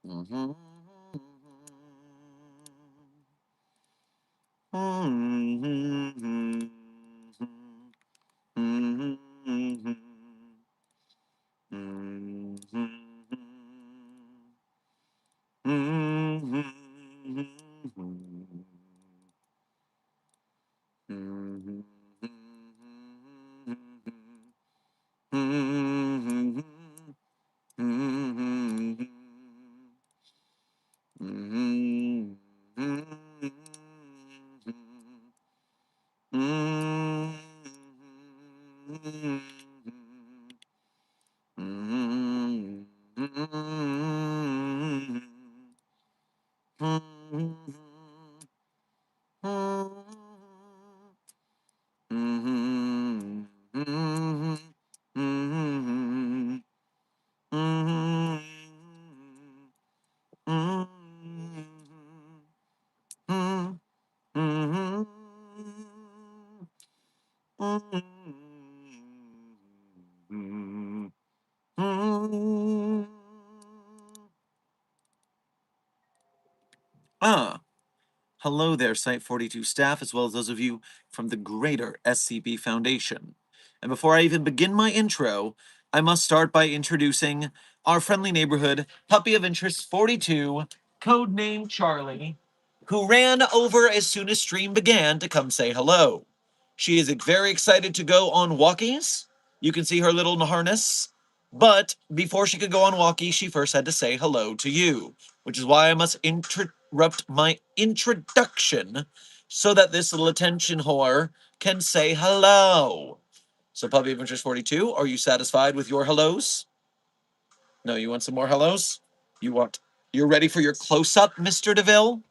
Mm-hmm. Hello there, Site 42 staff, as well as those of you from the greater SCP Foundation. And before I even begin my intro, I must start by introducing our friendly neighborhood puppy of interest 42, codename Charlie, who ran over as soon as stream began to come say hello. She is very excited to go on walkies. You can see her little harness. But before she could go on walkie, she first had to say hello to you, which is why I must interrupt my introduction so that this little attention whore can say hello. So, Puppy of Interest 42, are you satisfied with your hellos? No, you want some more hellos? You're ready for your close-up, Mr. DeVille?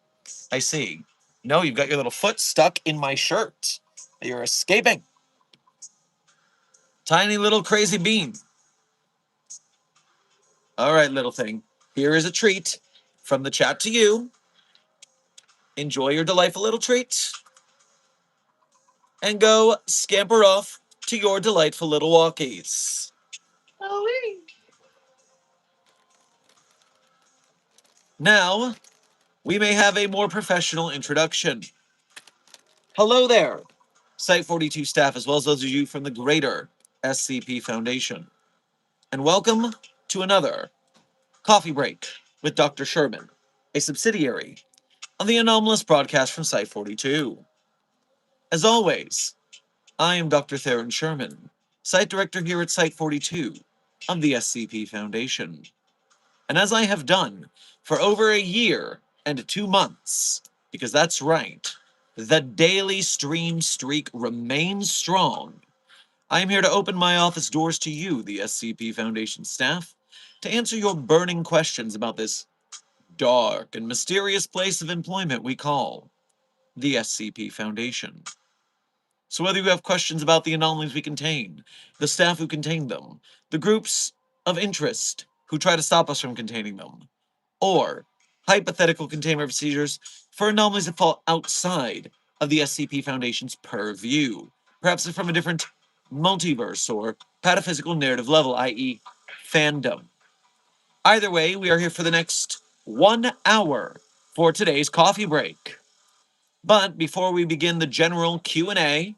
I see. No, you've got your little foot stuck in my shirt. You're escaping. Tiny little crazy bean. All right, little thing. Here is a treat from the chat to you. Enjoy your delightful little treat. And go scamper off to your delightful little walkies. Now, we may have a more professional introduction. Hello there, Site 42 staff, as well as those of you from the greater SCP Foundation. And welcome to another Coffee Break with Dr. Sherman, a subsidiary of the Anomalous broadcast from Site 42. As always, I am Dr. Theron Sherman, Site Director here at Site 42 of the SCP Foundation. And as I have done for over a year and 2 months, because that's right, the daily stream streak remains strong, I am here to open my office doors to you, the SCP Foundation staff, to answer your burning questions about this dark and mysterious place of employment we call the SCP Foundation. So whether you have questions about the anomalies we contain, the staff who contain them, the groups of interest who try to stop us from containing them, or hypothetical containment procedures for anomalies that fall outside of the SCP Foundation's purview, perhaps from a different multiverse or pataphysical narrative level, i.e. fandom. Either way, we are here for the next 1 hour for today's coffee break. But before we begin the general Q&A,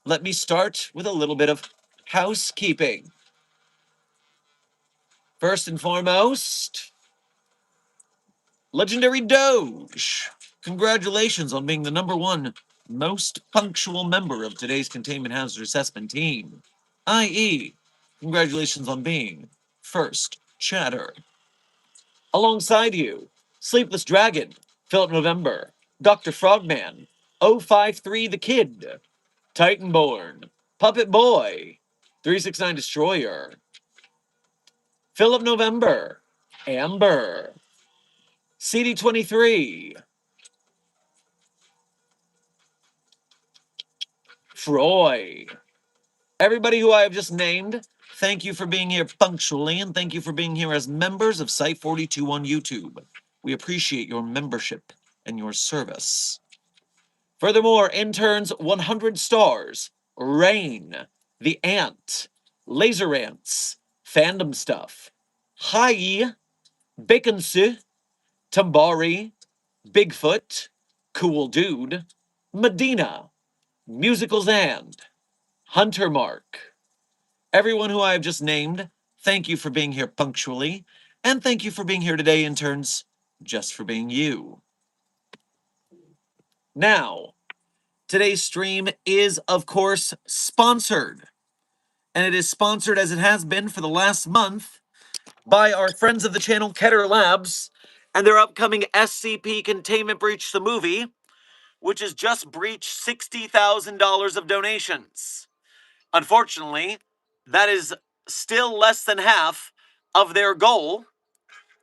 let me start with a little bit of housekeeping. First and foremost, Legendary Doge, congratulations on being the #1 most punctual member of today's Containment Hazard Assessment team, i.e., congratulations on being first chatter. Alongside you, Sleepless Dragon, Philip November, Dr. Frogman, 053 the Kid, Titanborn, Puppet Boy, 369 Destroyer, Philip November, Amber, CD23, Troy. Everybody who I have just named, thank you for being here punctually, and thank you for being here as members of Site 42 on YouTube. We appreciate your membership and your service. Furthermore, interns 100 stars, Rain, The Ant, Laser Ants, Fandom Stuff, Hi, Baconsu, Tambari, Bigfoot, Cool Dude, Medina, Musicals and Hunter Mark. Everyone who I have just named, thank you for being here punctually, and thank you for being here today, interns, just for being you. Now, today's stream is, of course, sponsored. And it is sponsored, as it has been for the last month, by our friends of the channel, Keter Labs, and their upcoming SCP Containment Breach the movie, which has just breached $60,000 of donations. Unfortunately, that is still less than half of their goal,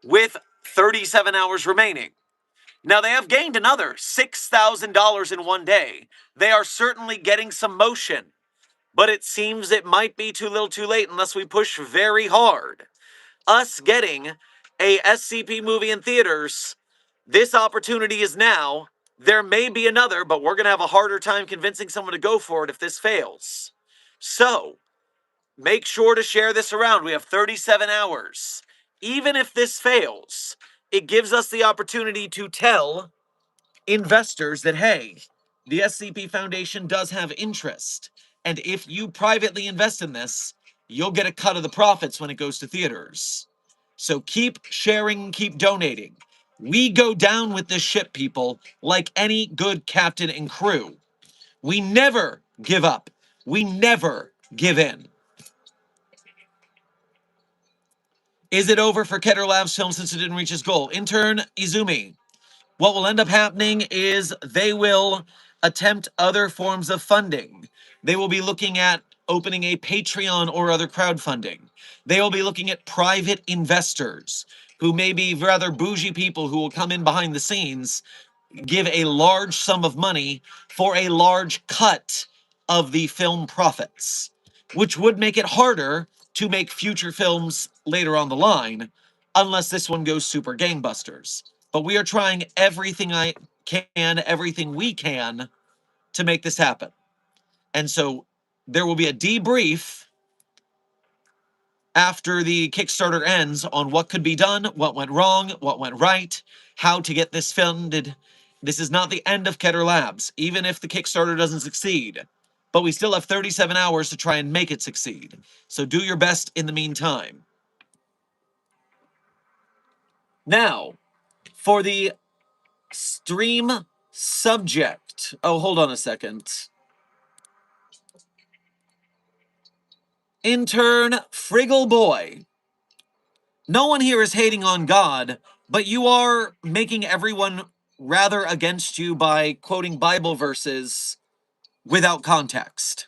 with 37 hours remaining. Now, they have gained another $6,000 in one day. They are certainly getting some motion, but it seems it might be too little too late unless we push very hard. Us getting a SCP movie in theaters, this opportunity is now. There may be another, but we're going to have a harder time convincing someone to go for it if this fails. So, make sure to share this around. We have 37 hours. Even if this fails, it gives us the opportunity to tell investors that, hey, the SCP Foundation does have interest. And if you privately invest in this, you'll get a cut of the profits when it goes to theaters. So keep sharing, keep donating. We go down with this ship, people, like any good captain and crew. We never give up. We never give in. Is it over for Keter Labs film since it didn't reach its goal? Intern Izumi, what will end up happening is they will attempt other forms of funding. They will be looking at opening a Patreon or other crowdfunding. They will be looking at private investors who may be rather bougie people who will come in behind the scenes, give a large sum of money for a large cut of the film profits, which would make it harder to make future films later on the line, unless this one goes super gangbusters. But we are trying everything everything we can to make this happen. And so there will be a debrief after the Kickstarter ends on what could be done, what went wrong, what went right, how to get this funded. This is not the end of Keter Labs, even if the Kickstarter doesn't succeed. But we still have 37 hours to try and make it succeed. So do your best in the meantime. Now, for the stream subject. Oh, hold on a second. Intern Friggle Boy. No one here is hating on God, but you are making everyone rather against you by quoting Bible verses without context.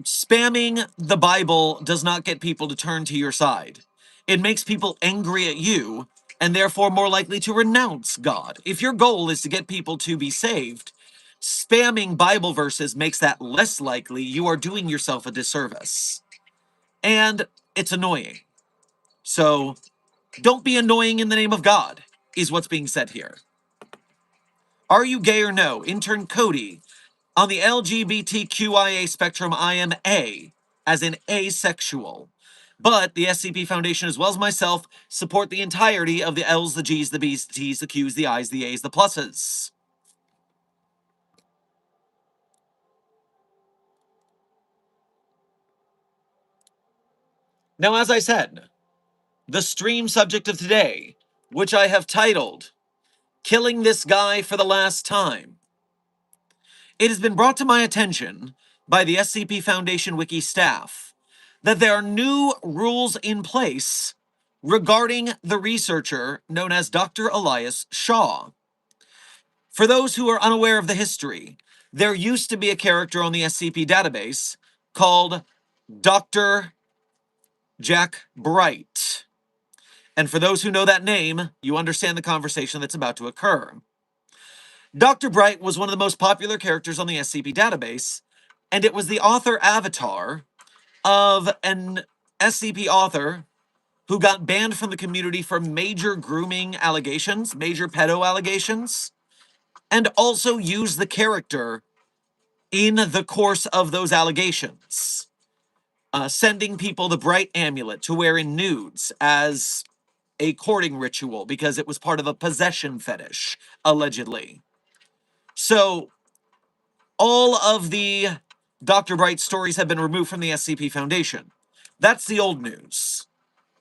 Spamming the Bible does not get people to turn to your side. It makes people angry at you, and therefore more likely to renounce God. If your goal is to get people to be saved, spamming Bible verses makes that less likely. You are doing yourself a disservice. And it's annoying. So, don't be annoying in the name of God, is what's being said here. Are you gay or no? Intern Cody. On the LGBTQIA spectrum, I am A, as in asexual. But the SCP Foundation, as well as myself, support the entirety of the L's, the G's, the B's, the T's, the Q's, the I's, the A's, the pluses. Now, as I said, the stream subject of today, which I have titled, Killing This Guy for the Last Time. It has been brought to my attention by the SCP Foundation Wiki staff that there are new rules in place regarding the researcher known as Dr. Elias Shaw. For those who are unaware of the history, there used to be a character on the SCP database called Dr. Jack Bright. And for those who know that name, you understand the conversation that's about to occur. Dr. Bright was one of the most popular characters on the SCP database, and it was the author avatar of an SCP author who got banned from the community for major grooming allegations, major pedo allegations, and also used the character in the course of those allegations, sending people the Bright Amulet to wear in nudes as a courting ritual because it was part of a possession fetish, allegedly. So all of the Dr. Bright stories have been removed from the SCP Foundation. That's the old news.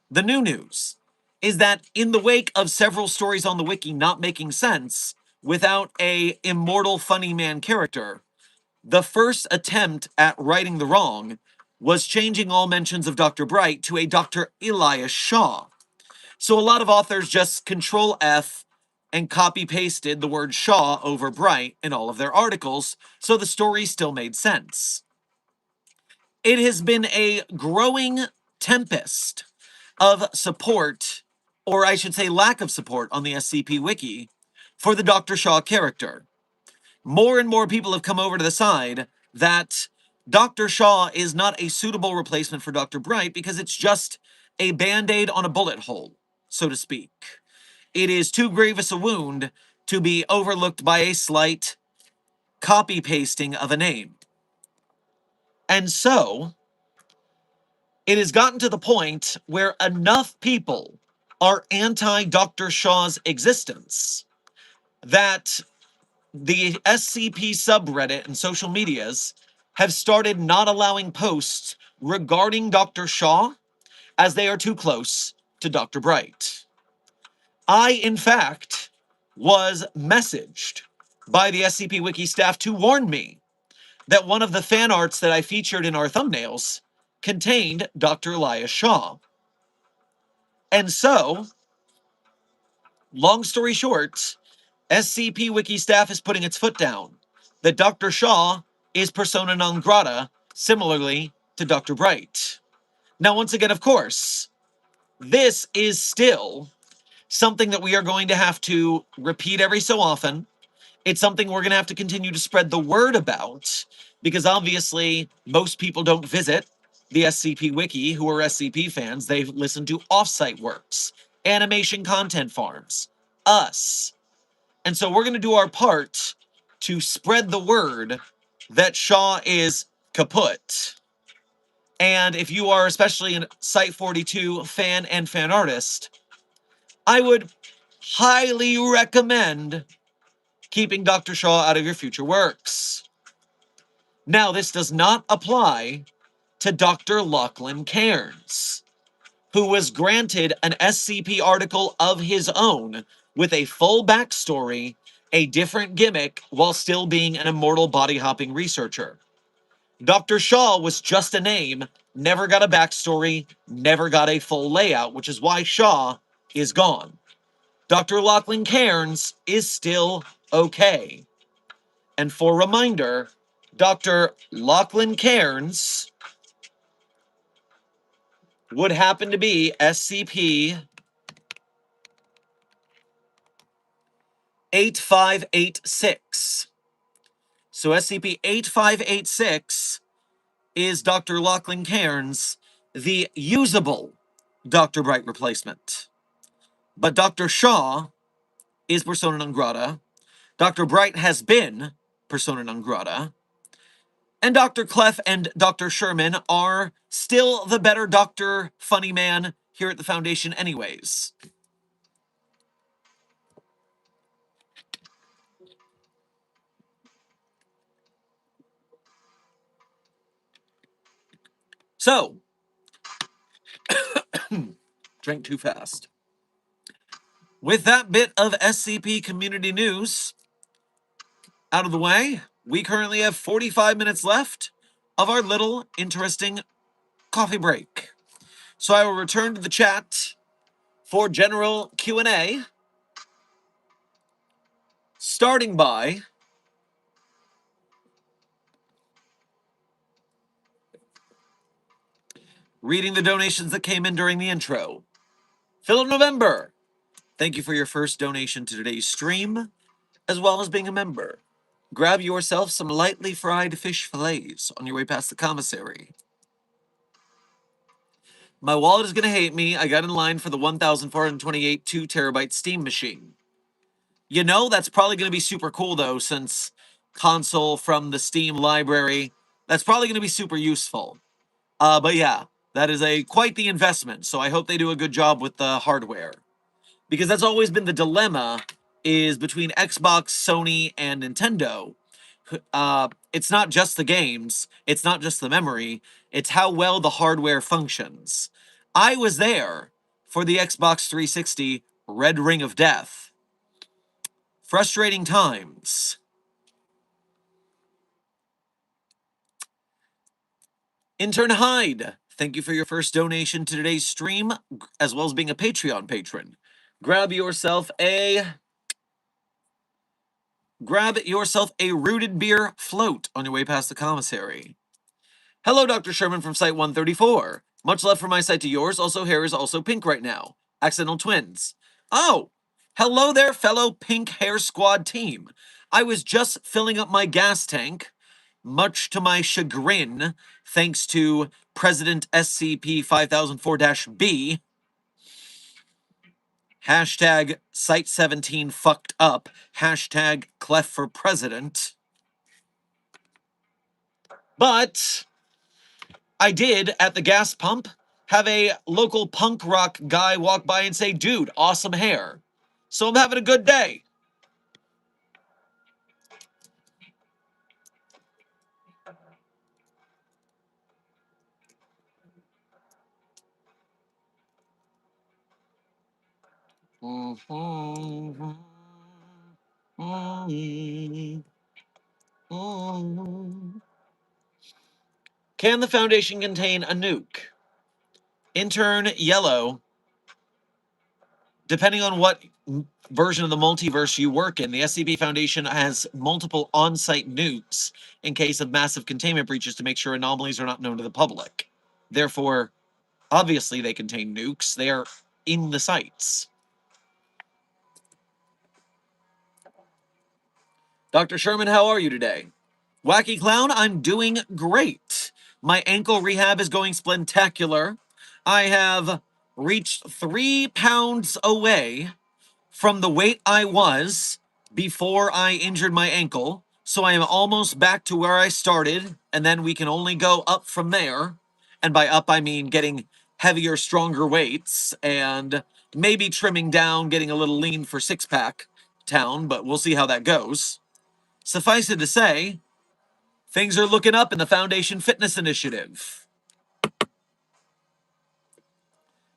The new news is that in the wake of several stories on the wiki not making sense without a immortal funny man character, the first attempt at righting the wrong was changing all mentions of Dr. Bright to a Dr. Elias Shaw. So a lot of authors just Control F and copy pasted the word Shaw over Bright in all of their articles, so the story still made sense. It has been a growing tempest of support, or I should say lack of support, on the SCP Wiki for the Dr. Shaw character. More and more people have come over to the side that Dr. Shaw is not a suitable replacement for Dr. Bright because it's just a band-aid on a bullet hole, so to speak. It is too grievous a wound to be overlooked by a slight copy-pasting of a name. And so, it has gotten to the point where enough people are anti-Dr. Shaw's existence that the SCP subreddit and social medias have started not allowing posts regarding Dr. Shaw as they are too close to Dr. Bright. I, in fact, was messaged by the SCP Wiki staff to warn me that one of the fan arts that I featured in our thumbnails contained Dr. Elias Shaw. And so, long story short, SCP Wiki staff is putting its foot down that Dr. Shaw is persona non grata, similarly to Dr. Bright. Now, once again, of course, this is still something that we are going to have to repeat every so often. It's something we're going to have to continue to spread the word about because obviously most people don't visit the SCP Wiki who are SCP fans. They listen to offsite works, animation content farms, us. And so we're going to do our part to spread the word that Shaw is kaput. And if you are especially a Site 42 fan and fan artist, I would highly recommend keeping Dr. Shaw out of your future works. Now, this does not apply to Dr. Lachlan Cairns, who was granted an SCP article of his own with a full backstory, a different gimmick, while still being an immortal body-hopping researcher. Dr. Shaw was just a name, never got a backstory, never got a full layout, which is why Shaw is gone. Dr. Lachlan Cairns is still okay. And for reminder, Dr. Lachlan Cairns would happen to be SCP 8586. So SCP 8586 is Dr. Lachlan Cairns, the usable Dr. Bright replacement. But Dr. Shaw is persona non grata. Dr. Bright has been persona non grata. And Dr. Clef and Dr. Sherman are still the better Dr. Funny Man here at the Foundation anyways. So, drank too fast. With that bit of SCP community news out of the way, we currently have 45 minutes left of our little interesting coffee break. So I will return to the chat for general Q&A, starting by reading the donations that came in during the intro. Philip November, thank you for your first donation to today's stream, as well as being a member. Grab yourself some lightly fried fish fillets on your way past the commissary. My wallet is going to hate me. I got in line for the 1,428 2 terabyte Steam machine. You know, that's probably going to be super cool, though, since console from the Steam library. That's probably going to be super useful. But yeah, that is quite the investment, so I hope they do a good job with the hardware. because that's always been the dilemma, is between Xbox, Sony, and Nintendo. It's not just the games, it's not just the memory, it's how well the hardware functions. I was there for the Xbox 360 Red Ring of Death. Frustrating times. Intern Hyde, thank you for your first donation to today's stream, as well as being a Patreon patron. Grab yourself a rooted beer float on your way past the commissary. Hello, Dr. Sherman from Site 134. Much love from my site to yours. Also, hair is also pink right now. Accidental twins. Oh, hello there, fellow Pink Hair Squad team. I was just filling up my gas tank, much to my chagrin, thanks to President SCP 5004-B. Hashtag Site 17 fucked up. Hashtag Clef for President. But I did, at the gas pump, have a local punk rock guy walk by and say, dude, awesome hair. So I'm having a good day. Can the Foundation contain a nuke? Intern Yellow, depending on what version of the multiverse you work in, the SCP Foundation has multiple on-site nukes in case of massive containment breaches to make sure anomalies are not known to the public. Therefore, obviously they contain nukes. They are in the sites. Dr. Sherman, how are you today? Wacky Clown, I'm doing great. My ankle rehab is going spectacular. I have reached 3 pounds away from the weight I was before I injured my ankle. So I am almost back to where I started, and then we can only go up from there. And by up, I mean getting heavier, stronger weights, and maybe trimming down, getting a little lean for six-pack town, but we'll see how that goes. Suffice it to say, things are looking up in the Foundation Fitness Initiative.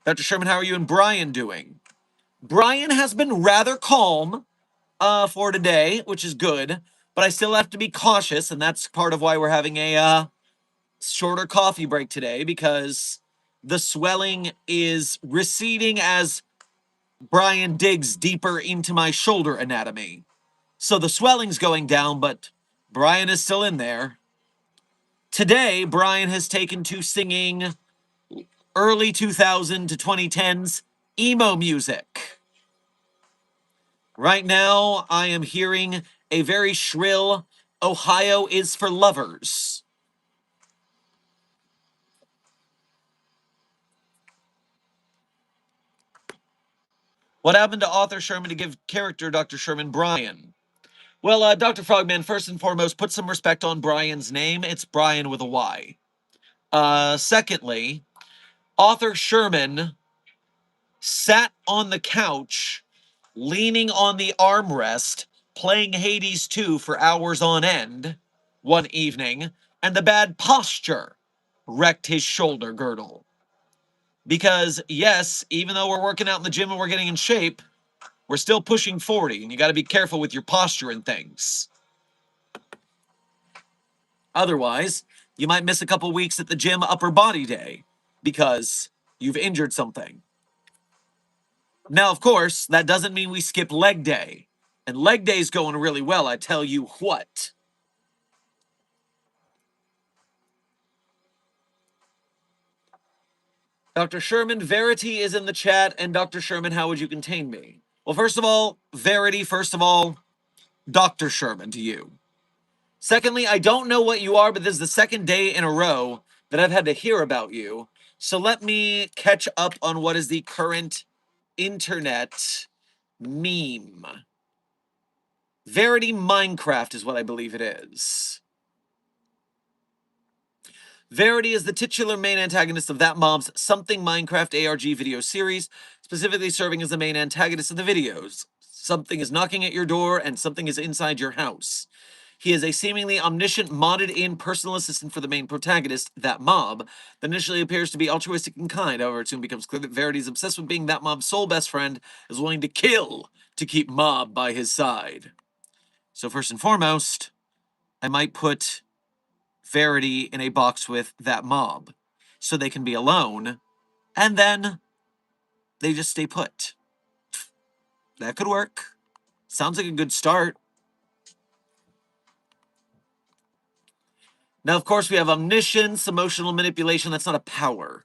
Dr. Sherman, how are you and Brian doing? Brian has been rather calm for today, which is good, but I still have to be cautious, and that's part of why we're having a shorter coffee break today, because the swelling is receding as Brian digs deeper into my shoulder anatomy. So the swelling's going down, but Brian is still in there. Today, Brian has taken to singing early 2000 to 2010s emo music. Right now, I am hearing a very shrill Ohio is for Lovers. What happened to author Sherman to give character Dr. Sherman Brian? Well, Dr. Frogman, first and foremost, put some respect on Brian's name. It's Brian with a Y. Secondly, author Sherman sat on the couch, leaning on the armrest, playing Hades 2 for hours on end one evening, and the bad posture wrecked his shoulder girdle. Because, yes, even though we're working out in the gym and we're getting in shape, we're still pushing 40, and you got to be careful with your posture and things. Otherwise, you might miss a couple weeks at the gym upper body day because you've injured something. Now, of course, that doesn't mean we skip leg day. And leg day's going really well, I tell you what. Dr. Sherman, Verity is in the chat, and Dr. Sherman, how would you contain me? Well, first of all, Verity, first of all, Dr. Sherman to you. Secondly, I don't know what you are, but this is the second day in a row that I've had to hear about you. So let me catch up on what is the current internet meme. Verity Minecraft is what I believe it is. Verity is the titular main antagonist of that mob's Something Minecraft ARG video series, specifically serving as the main antagonist of the videos. Something is knocking at your door, and something is inside your house. He is a seemingly omniscient, modded-in personal assistant for the main protagonist, that mob, that initially appears to be altruistic and kind. However, it soon becomes clear that Verity is obsessed with being that mob's sole best friend, is willing to kill to keep Mob by his side. So first and foremost, I might put Verity in a box with that mob, so they can be alone, and then they just stay put. That could work. Sounds like a good start. Now, of course, we have omniscience, emotional manipulation. That's not a power.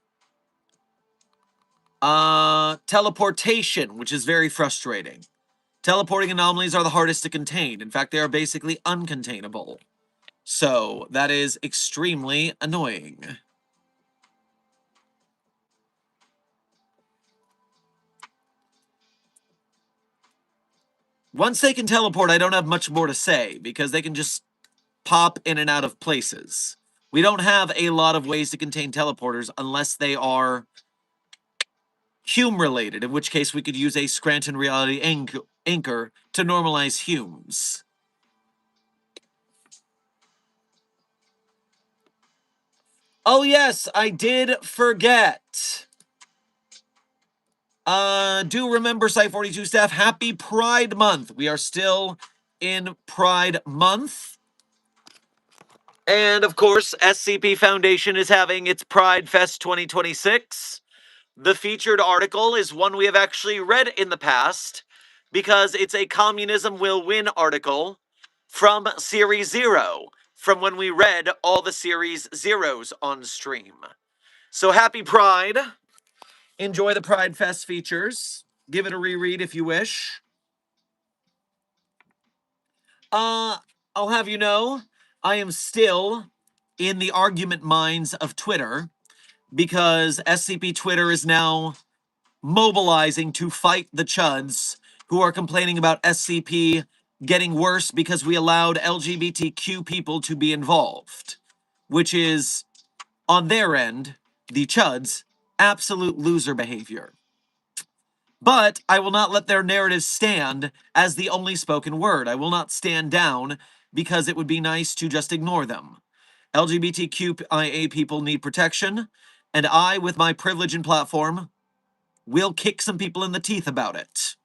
Teleportation, which is very frustrating. Teleporting anomalies are the hardest to contain. In fact, they are basically uncontainable. So, that is extremely annoying. Once they can teleport, I don't have much more to say, because they can just pop in and out of places. We don't have a lot of ways to contain teleporters unless they are Hume-related, in which case we could use a Scranton reality anchor to normalize Humes. Oh yes, I did forget. Do remember, Site42 staff, happy Pride Month. We are still in Pride Month. And of course, SCP Foundation is having its Pride Fest 2026. The featured article is one we have actually read in the past, because it's a Communism Will Win article from Series 0, from when we read all the Series Zeros on stream. So happy Pride. Enjoy the Pride Fest features. Give it a reread if you wish. I'll have you know, I am still in the argument minds of Twitter, because SCP Twitter is now mobilizing to fight the chuds who are complaining about SCP getting worse because we allowed LGBTQ people to be involved, which is, on their end, the chuds' absolute loser behavior. But I will not let their narrative stand as the only spoken word. I will not stand down because it would be nice to just ignore them. LGBTQIA people need protection, and I, with my privilege and platform, will kick some people in the teeth about it.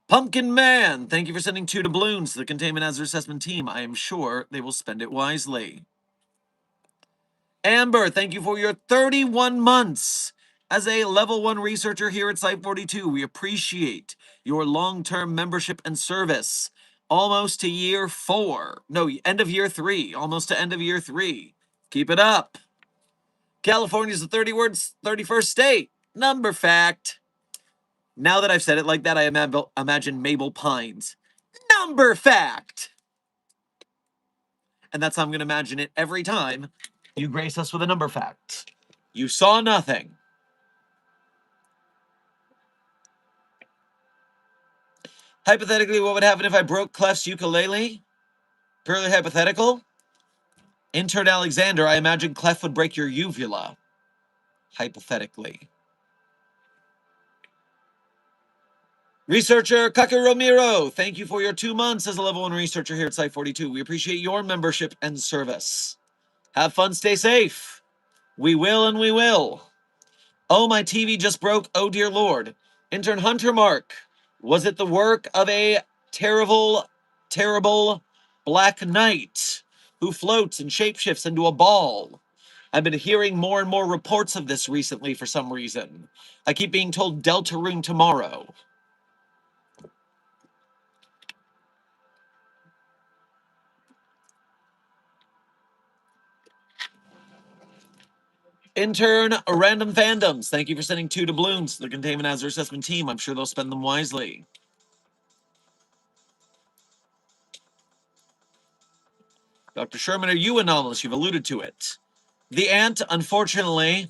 Pumpkin Man, thank you for sending 2 doubloons to the Containment Hazard Assessment team. I am sure they will spend it wisely. Amber, thank you for your 31 months as a level 1 researcher here at Site42. We appreciate your long-term membership and service. Almost to year 4. No, end of year 3. Almost to end of year 3. Keep it up. California's the 31st state. Number fact. Now that I've said it like that, I imagine Mabel Pines. Number fact! And that's how I'm going to imagine it every time you grace us with a number fact. You saw nothing. Hypothetically, what would happen if I broke Clef's ukulele? Purely hypothetical. Intern Alexander, I imagine Clef would break your uvula. Hypothetically. Researcher Kaka Romero, thank you for your 2 months as a level 1 researcher here at Site42. We appreciate your membership and service. Have fun, stay safe. We will and we will. Oh, my TV just broke. Oh, dear Lord. Intern Hunter Mark. Was it the work of a terrible, terrible black knight who floats and shapeshifts into a ball? I've been hearing more and more reports of this recently for some reason. I keep being told Deltarune tomorrow. Intern Random Fandoms, thank you for sending 2 doubloons to the Containment Hazard Assessment team. I'm sure they'll spend them wisely. Dr. Sherman, are you anomalous? You've alluded to it. The ant, unfortunately,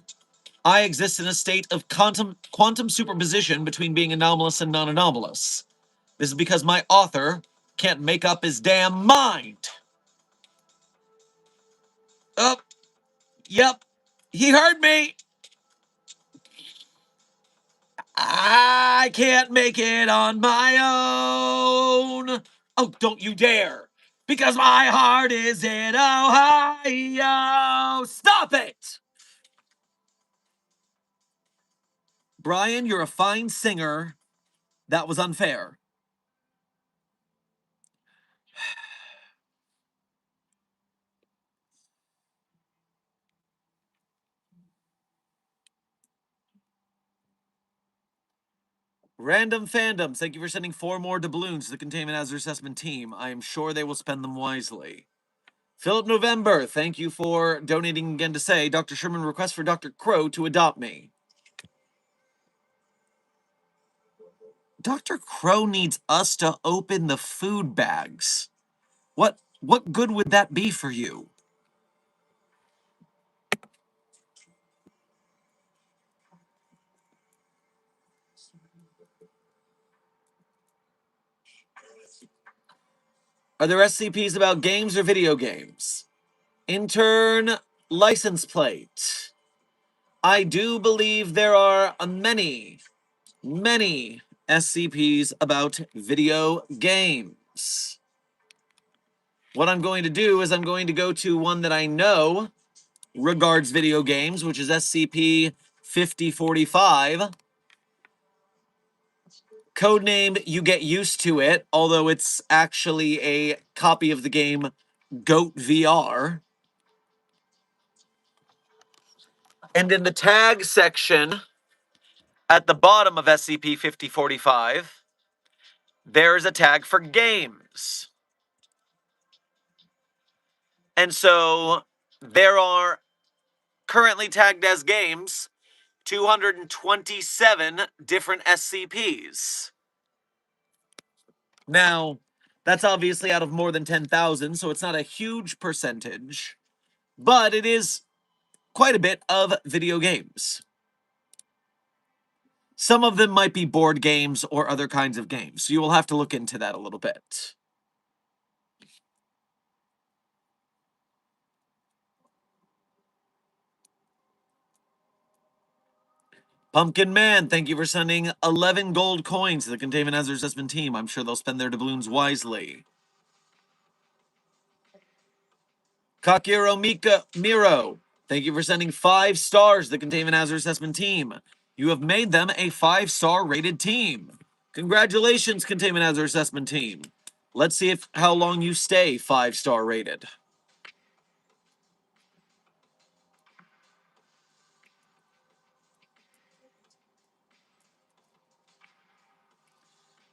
I exist in a state of quantum superposition between being anomalous and non-anomalous. This is because my author, Can't make up his damn mind. Oh, yep. He heard me. I can't make it on my own. Oh, don't you dare. Because my heart is in Ohio. Stop it! Brian, you're a fine singer. That was unfair. Random Fandoms, thank you for sending 4 more doubloons to the Containment Hazard Assessment team. I am sure they will spend them wisely. Philip November, thank you for donating again to say, Dr. Sherman requests for Dr. Crow to adopt me. Dr. Crow needs us to open the food bags. What good would that be for you? Are there SCPs about games or video games? Intern license plate. I do believe there are many SCPs about video games. What I'm going to do is I'm going to go to one that I know regards video games, which is SCP 5045. Codenamed You Get Used to It, although it's actually a copy of the game Goat VR. And in the tag section at the bottom of SCP 5045, there is a tag for games. And so there are currently tagged as games 227 different SCPs. Now, that's obviously out of more than 10,000, so it's not a huge percentage, but it is quite a bit of video games. Some of them might be board games or other kinds of games, so you will have to look into that a little bit. Pumpkin Man, thank you for sending 11 gold coins to the Containment Hazard Assessment team. I'm sure they'll spend their doubloons wisely. Kakiro Miro, thank you for sending 5 stars to the Containment Hazard Assessment team. You have made them a 5-star rated team. Congratulations, Containment Hazard Assessment team. Let's see how long you stay 5-star rated.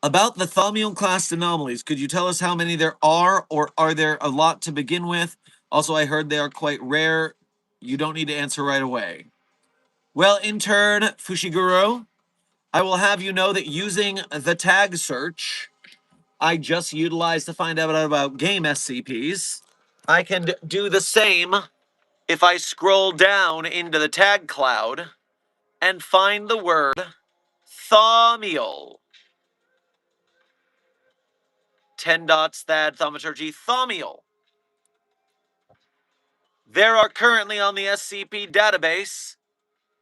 About the Thaumiel class anomalies, could you tell us how many there are, or are there a lot to begin with? Also, I heard they are quite rare. You don't need to answer right away. Well, intern Fushiguro, I will have you know that using the tag search I just utilized to find out about game SCPs, I can do the same if I scroll down into the tag cloud and find the word Thaumiel. 10 dots, thad, thaumaturgy, Thaumiel. There are currently on the SCP database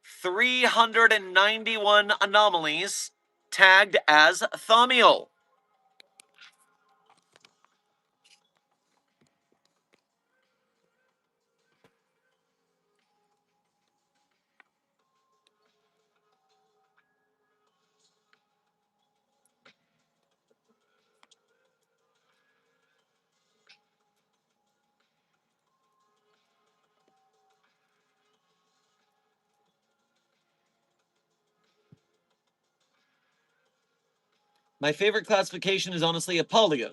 391 anomalies tagged as Thaumiel. My favorite classification is honestly Apollyon.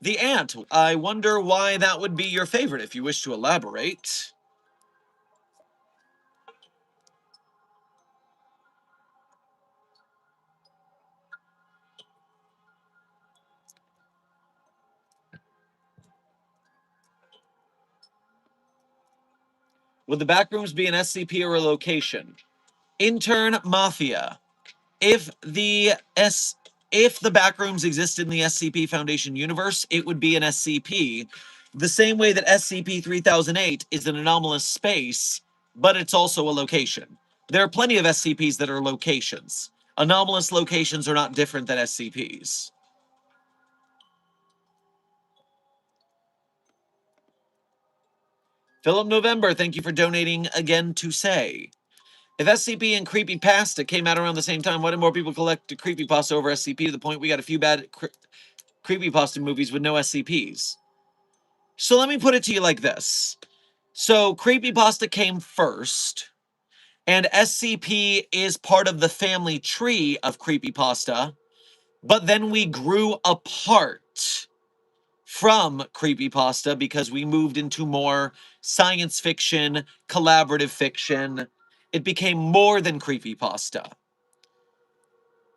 The ant. I wonder why that would be your favorite, if you wish to elaborate. Would the backrooms be an SCP or a location? Intern Mafia. If if the backrooms existed in the SCP Foundation universe, it would be an SCP, the same way that SCP-3008 is an anomalous space, but it's also a location. There are plenty of SCPs that are locations. Anomalous locations are not different than SCPs. Philip November, thank you for donating again to say, if SCP and Creepypasta came out around the same time, why did more people collect Creepypasta over SCP to the point we got a few bad Creepypasta movies with no SCPs? So let me put it to you like this. So Creepypasta came first, and SCP is part of the family tree of Creepypasta, but then we grew apart from Creepypasta because we moved into more science fiction, collaborative fiction. It became more than Creepypasta.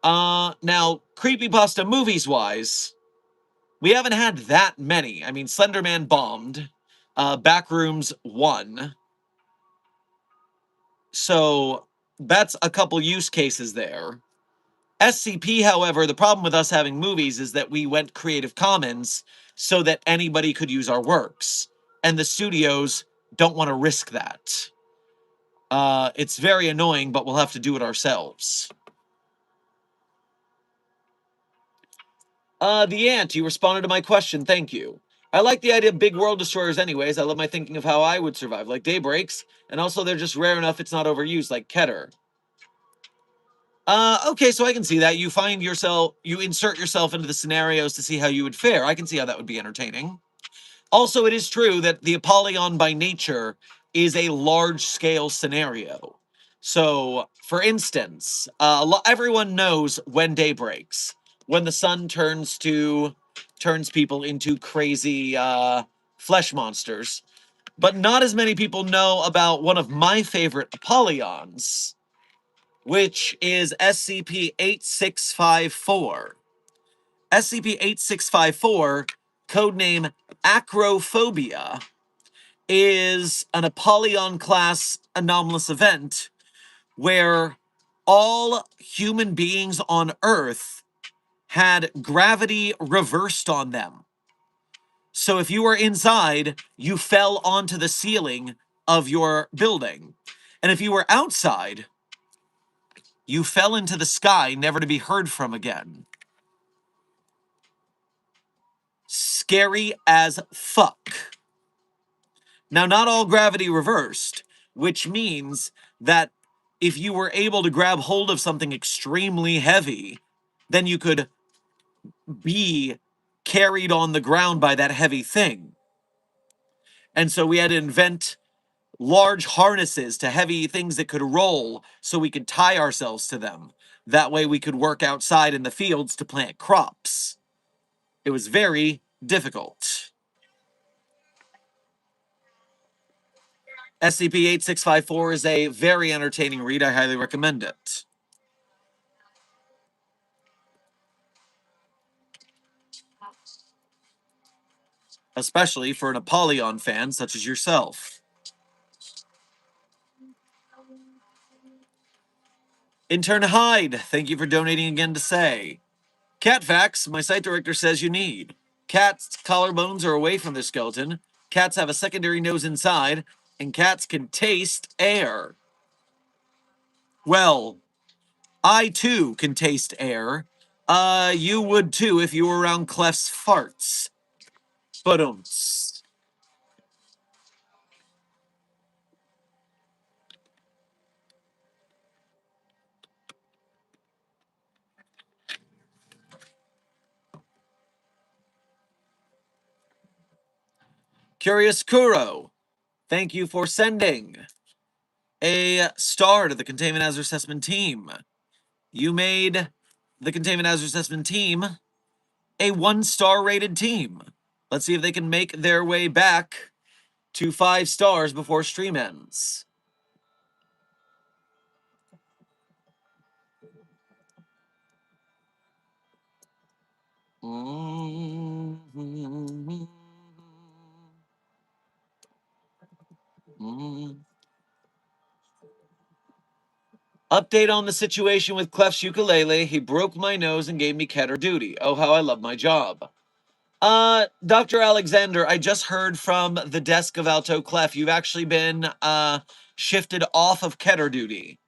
Now, Creepypasta movies-wise, we haven't had that many. I mean, Slenderman bombed. Backrooms won. So, that's a couple use cases there. SCP, however, the problem with us having movies is that we went Creative Commons so that anybody could use our works. And the studios don't want to risk that. It's very annoying, but we'll have to do it ourselves. The Ant, you responded to my question, thank you. I like the idea of big world destroyers anyways. I love my thinking of how I would survive, like daybreaks, and also they're just rare enough it's not overused, like Keter. Okay, so I can see that. You insert yourself into the scenarios to see how you would fare. I can see how that would be entertaining. Also, it is true that the Apollyon by nature is a large-scale scenario. So, for instance, everyone knows when day breaks, when the sun turns people into crazy flesh monsters. But not as many people know about one of my favorite Apollons, which is SCP-8654. SCP-8654, codename Acrophobia, is an Apollyon-class anomalous event where all human beings on Earth had gravity reversed on them. So if you were inside, you fell onto the ceiling of your building. And if you were outside, you fell into the sky, never to be heard from again. Scary as fuck. Now, not all gravity reversed, which means that if you were able to grab hold of something extremely heavy, then you could be carried on the ground by that heavy thing. And so we had to invent large harnesses to heavy things that could roll so we could tie ourselves to them. That way we could work outside in the fields to plant crops. It was very difficult. SCP-8654 is a very entertaining read. I highly recommend it. Especially for an Apollyon fan such as yourself. Intern Hyde, thank you for donating again to say. Cat facts, my site director says you need. Cats' collarbones are away from their skeleton. Cats have a secondary nose inside. And cats can taste air. Well, I too can taste air. You would too if you were around Clef's farts. But Curious Kuro, thank you for sending a star to the Containment Hazard Assessment Team. You made the Containment Hazard Assessment Team a 1-star rated team. Let's see if they can make their way back to 5 stars before stream ends. Update on the situation with Clef's ukulele. He broke my nose and gave me Keter duty. Oh, how I love my job. Dr. Alexander, I just heard from the desk of Alto Clef. You've actually been shifted off of Keter duty.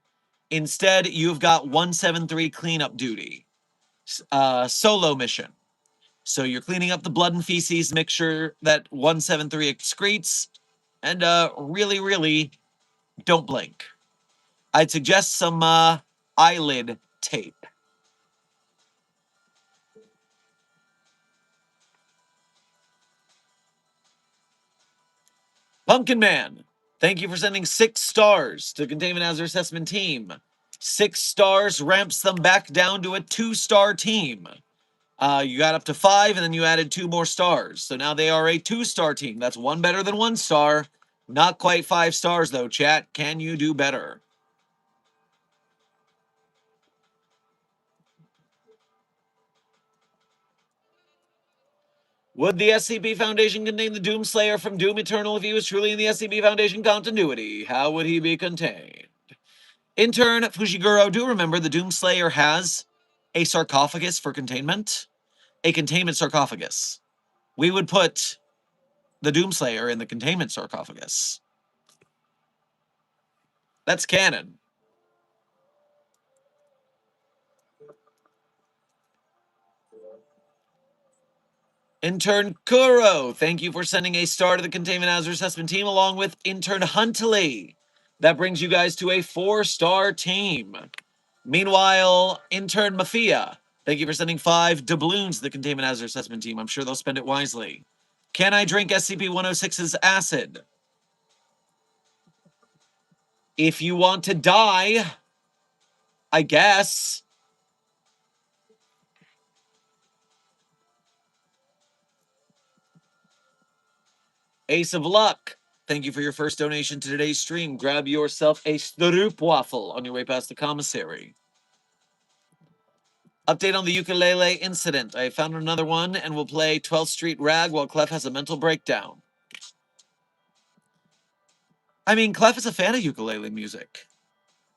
Instead, you've got 173 cleanup duty. Solo mission. So you're cleaning up the blood and feces mixture that 173 excretes, and really, really don't blink. I'd suggest some eyelid tape. Pumpkin Man, thank you for sending 6 stars to Containment Hazard Assessment Team. 6 stars ramps them back down to a 2-star team. You got up to 5, and then you added 2 more stars. So now they are a 2-star team. That's 1 better than 1 star. Not quite 5 stars, though, chat. Can you do better? Would the SCP Foundation contain the Doomslayer from Doom Eternal if he was truly in the SCP Foundation continuity? How would he be contained? Intern Fujiguro, do remember the Doomslayer has a sarcophagus for containment? A containment sarcophagus. We would put the Doomslayer in the containment sarcophagus. That's canon. Intern Kuro, thank you for sending a star to the Containment Hazard Assessment Team along with Intern Huntley. That brings you guys to a 4-star team. Meanwhile, Intern Mafia, thank you for sending 5 doubloons to the Containment Hazard Assessment Team. I'm sure they'll spend it wisely. Can I drink SCP-106's acid? If you want to die, I guess. Ace of Luck, thank you for your first donation to today's stream. Grab yourself a stroopwafel on your way past the commissary. Update on the ukulele incident. I found another one and will play 12th Street Rag while Clef has a mental breakdown. I mean, Clef is a fan of ukulele music.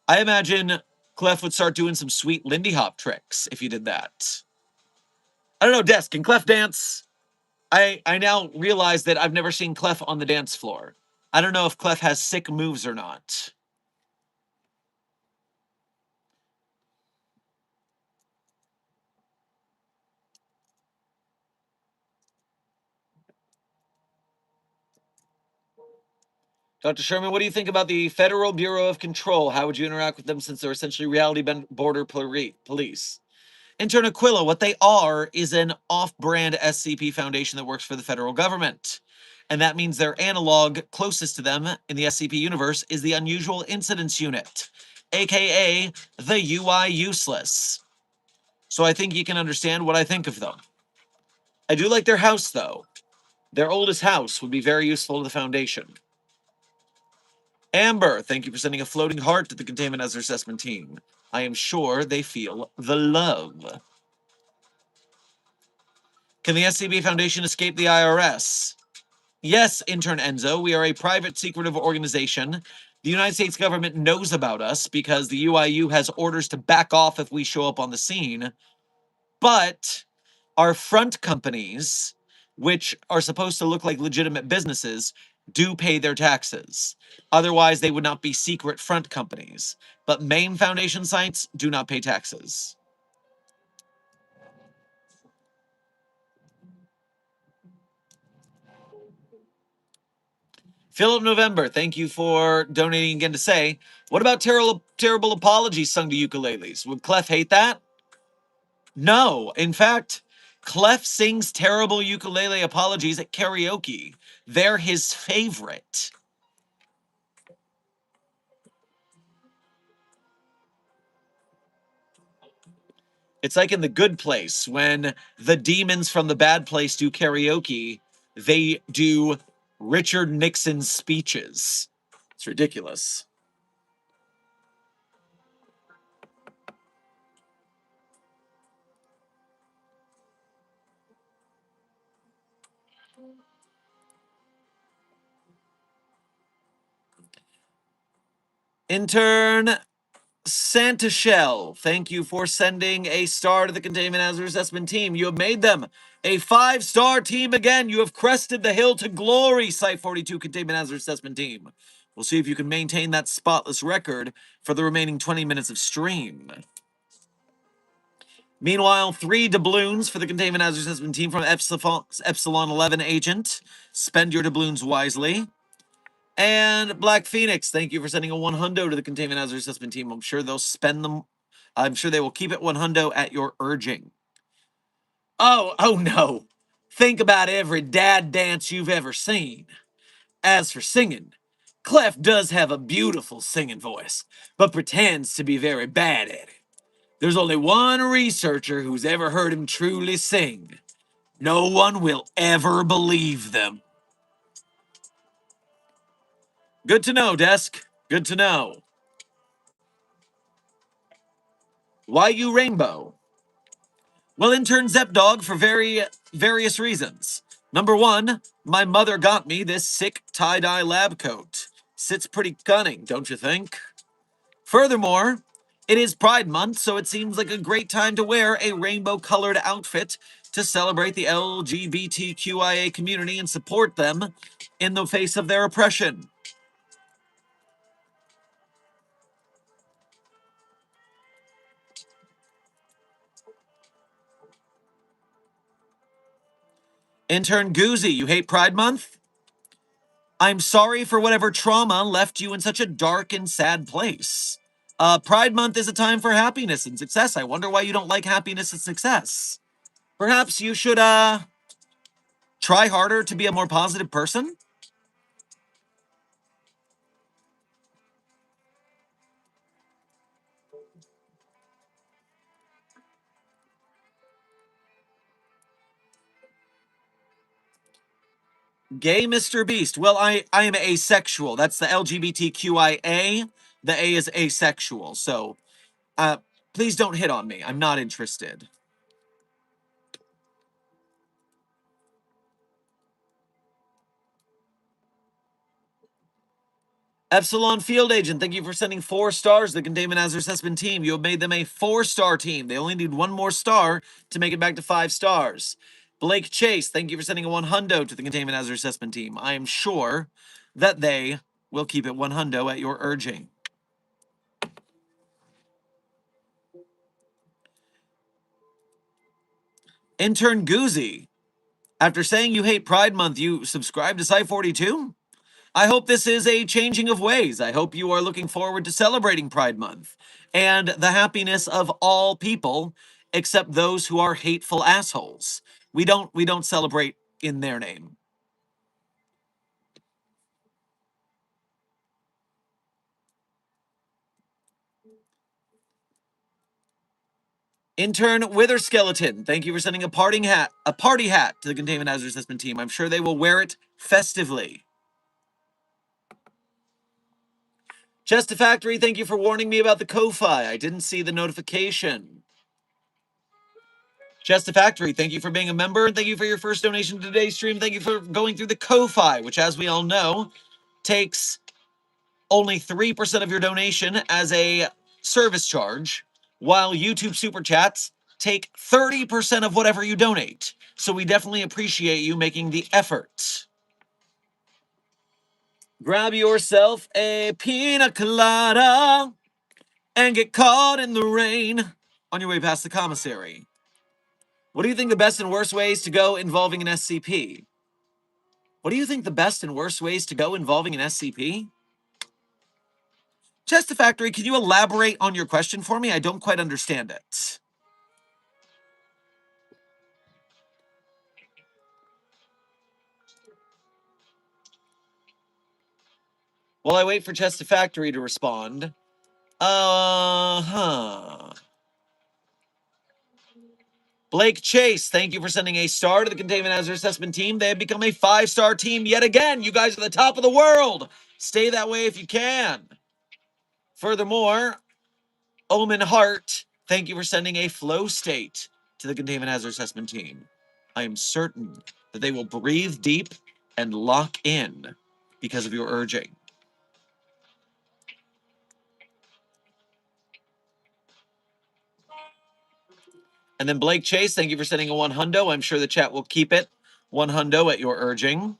I imagine Clef would start doing some sweet Lindy Hop tricks if you did that. I don't know, Des, can Clef dance? I now realize that I've never seen Clef on the dance floor. I don't know if Clef has sick moves or not. Dr. Sherman, what do you think about the Federal Bureau of Control? How would you interact with them since they're essentially reality border police? Intern Aquila, what they are is an off-brand SCP Foundation that works for the federal government. And that means their analog closest to them in the SCP universe is the Unusual Incidents Unit, aka the UI Useless. So I think you can understand what I think of them. I do like their house, though. Their oldest house would be very useful to the Foundation. Amber, thank you for sending a floating heart to the Containment Hazard Assessment Team. I am sure they feel the love. Can the SCP Foundation escape the IRS? Yes, Intern Enzo, we are a private secretive organization. The United States government knows about us because the UIU has orders to back off if we show up on the scene. But our front companies, which are supposed to look like legitimate businesses, do pay their taxes. Otherwise, they would not be secret front companies. But main Foundation sites do not pay taxes. Philip November, thank you for donating again to say, what about terrible apologies sung to ukuleles? Would Clef hate that? No. In fact, Clef sings terrible ukulele apologies at karaoke. They're his favorite. It's like in The Good Place when the demons from the bad place do karaoke, they do Richard Nixon's speeches. It's ridiculous. Intern Santa Shell, thank you for sending a star to the Containment Hazard Assessment team. You have made them a 5-star team again. You have crested the hill to glory, Site 42 Containment Hazard Assessment team. We'll see if you can maintain that spotless record for the remaining 20 minutes of stream. Meanwhile, 3 doubloons for the Containment Hazard Assessment team from Epsilon 11 Agent. Spend your doubloons wisely. And Black Phoenix, thank you for sending a 100 to the Containment Hazard Assessment team. I'm sure they'll spend them. I'm sure they will keep it 100 at your urging. Oh no. Think about every dad dance you've ever seen. As for singing, Clef does have a beautiful singing voice, but pretends to be very bad at it. There's only one researcher who's ever heard him truly sing. No one will ever believe them. Good to know, Desk. Good to know. Why you Rainbow? Well, intern Zepdog for various reasons. Number one, my mother got me this sick tie-dye lab coat. Sits pretty cunning, don't you think? Furthermore, it is Pride Month, so it seems like a great time to wear a rainbow-colored outfit to celebrate the LGBTQIA community and support them in the face of their oppression. Intern Goozy, you hate Pride Month? I'm sorry for whatever trauma left you in such a dark and sad place. Pride Month is a time for happiness and success. I wonder why you don't like happiness and success. Perhaps you should, try harder to be a more positive person? Gay Mr. Beast. Well, I am asexual. That's the LGBTQIA. The A is asexual. So, uh, please don't hit on me. I'm not interested. Epsilon Field Agent, thank you for sending 4 stars to the Containment Hazard Assessment team. You have made them a 4-star team. They only need 1 more star to make it back to 5 stars. Blake Chase, thank you for sending a 100 to the Containment Hazard Assessment team. I am sure that they will keep it 100 at your urging. Intern Goozy, after saying you hate Pride Month, you subscribe to Site 42? I hope this is a changing of ways. I hope you are looking forward to celebrating Pride Month and the happiness of all people except those who are hateful assholes. We don't celebrate in their name. Intern Wither Skeleton, thank you for sending a party hat to the Containment Hazard Assessment team. I'm sure they will wear it festively. Chesta Factory, thank you for warning me about the Ko-Fi. I didn't see the notification. Chesta Factory, thank you for being a member, and thank you for your first donation to today's stream. Thank you for going through the Ko-Fi, which, as we all know, takes only 3% of your donation as a service charge, while YouTube Super Chats take 30% of whatever you donate. So we definitely appreciate you making the effort. Grab yourself a pina colada and get caught in the rain on your way past the commissary. What do you think the best and worst ways to go involving an SCP? What do you think the best and worst ways to go involving an SCP? Chesta Factory, can you elaborate on your question for me? I don't quite understand it. While I wait for Chesta Factory to respond. Blake Chase, thank you for sending a star to the Containment Hazard Assessment team. They have become a 5-star team yet again. You guys are the top of the world. Stay that way if you can. Furthermore, Omen Hart, thank you for sending a flow state to the Containment Hazard Assessment team. I am certain that they will breathe deep and lock in because of your urging. And then Blake Chase, thank you for sending a 100. I'm sure the chat will keep it 100 at your urging.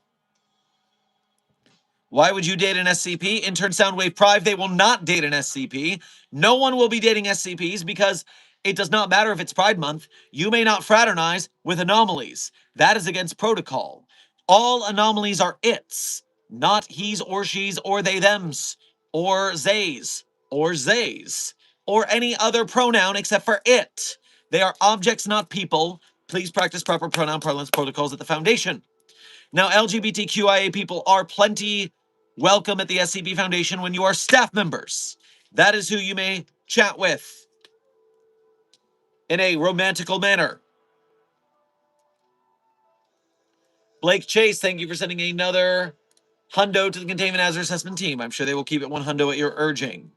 Why would you date an SCP? Intern Soundwave Prive, they will not date an SCP. No one will be dating SCPs because it does not matter if it's Pride Month. You may not fraternize with anomalies. That is against protocol. All anomalies are its, not he's or she's or they thems or zays or zays or any other pronoun except for it. They are objects, not people. Please practice proper pronoun parlance protocols at the Foundation. Now, LGBTQIA people are plenty welcome at the SCP Foundation when you are staff members. That is who you may chat with in a romantical manner. Blake Chase, thank you for sending another hundo to the Containment Hazard Assessment team. I'm sure they will keep it 100 at your urging.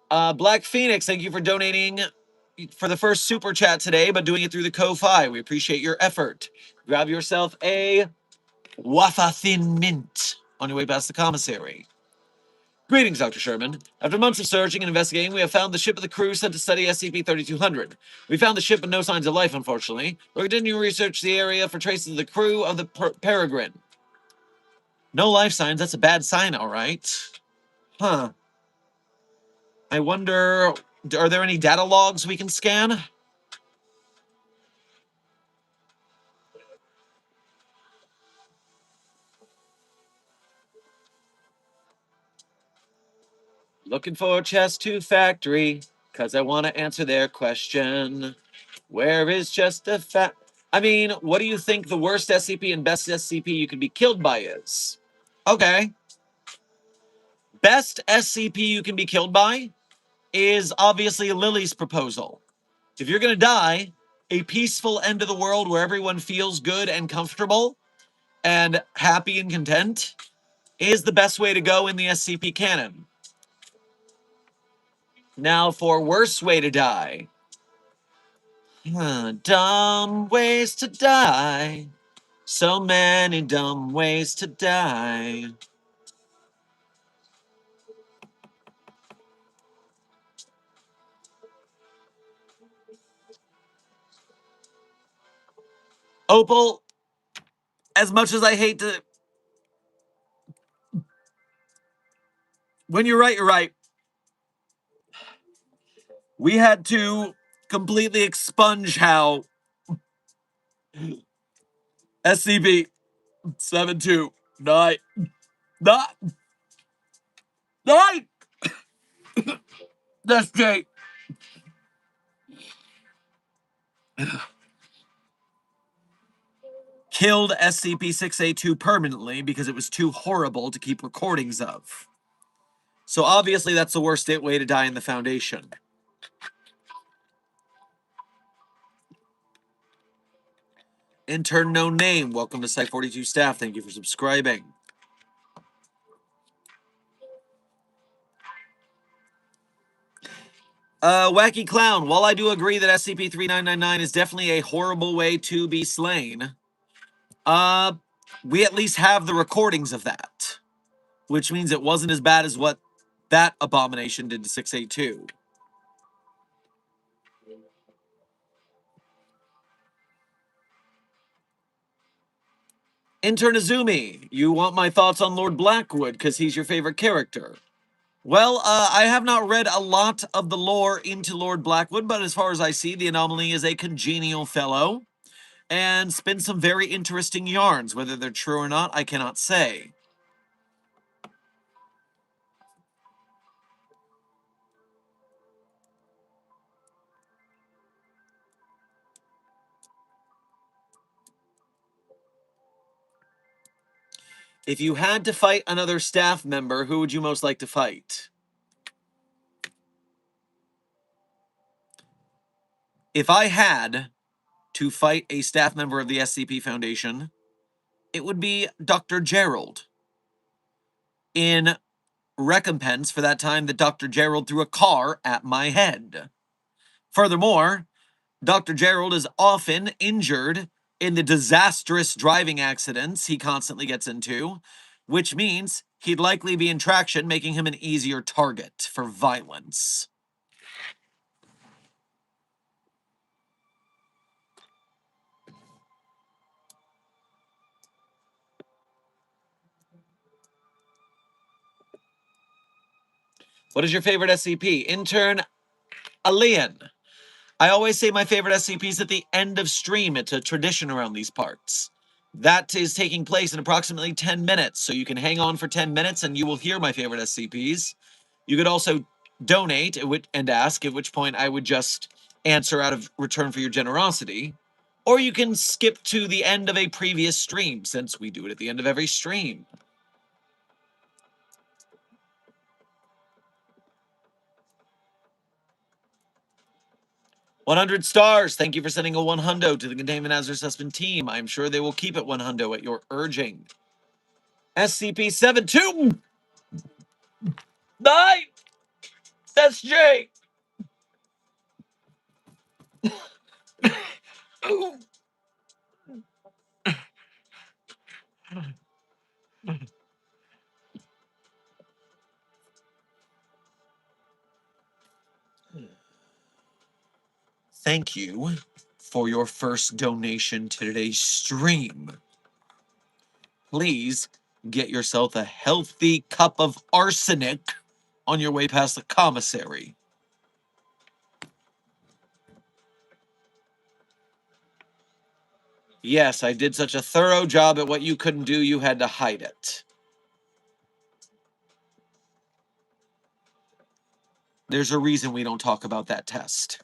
Black Phoenix, thank you for donating for the first super chat today, but doing it through the Ko-Fi. We appreciate your effort. Grab yourself a wafa thin mint on your way past the commissary. Greetings, Dr. Sherman. After months of searching and investigating, we have found the ship of the crew sent to study SCP-3200. We found the ship with no signs of life, unfortunately. We're continuing to research the area for traces of the crew of the Peregrine. No life signs, that's a bad sign, all right. Huh. I wonder, are there any data logs we can scan? Looking for Chest 2 Factory, because I want to answer their question. Where is just a fact? I mean, what do you think the worst SCP and best SCP you could be killed by is? Okay. Best SCP you can be killed by is obviously Lily's proposal. If you're going to die, a peaceful end of the world where everyone feels good and comfortable and happy and content is the best way to go in the SCP canon. Now, for worst way to die. Dumb ways to die. So many dumb ways to die. Opal, as much as I hate to... When you're right, you're right. We had to completely expunge how SCP-729... Not... Nine! That's Jay. Killed SCP-682 permanently because it was too horrible to keep recordings of. So obviously that's the worst way to die in the Foundation. Intern No Name, welcome to Site 42 staff. Thank you for subscribing. Wacky Clown, while I do agree that SCP-3999 is definitely a horrible way to be slain, we at least have the recordings of that, which means it wasn't as bad as what that abomination did to 682. Intern Azumi, you want my thoughts on Lord Blackwood because he's your favorite character. Well, I have not read a lot of the lore into Lord Blackwood, but as far as I see, the Anomaly is a congenial fellow and spins some very interesting yarns. Whether they're true or not, I cannot say. If you had to fight another staff member, who would you most like to fight? If I had to fight a staff member of the SCP Foundation, it would be Dr. Gerald. In recompense for that time that Dr. Gerald threw a car at my head. Furthermore, Dr. Gerald is often injured in the disastrous driving accidents he constantly gets into, which means he'd likely be in traction, making him an easier target for violence. What is your favorite SCP? Intern Alien. I always say my favorite SCP is at the end of stream. It's a tradition around these parts. That is taking place in approximately 10 minutes, so you can hang on for 10 minutes and you will hear my favorite SCPs. You could also donate and ask, at which point I would just answer out of return for your generosity. Or you can skip to the end of a previous stream, since we do it at the end of every stream. 100 stars. Thank you for sending a 100 to the Containment Hazard Assessment team. I'm sure they will keep it 100 at your urging. SCP-72. 9. SJ. Thank you for your first donation to today's stream. Please get yourself a healthy cup of arsenic on your way past the commissary. Yes, I did such a thorough job at what you couldn't do, you had to hide it. There's a reason we don't talk about that test.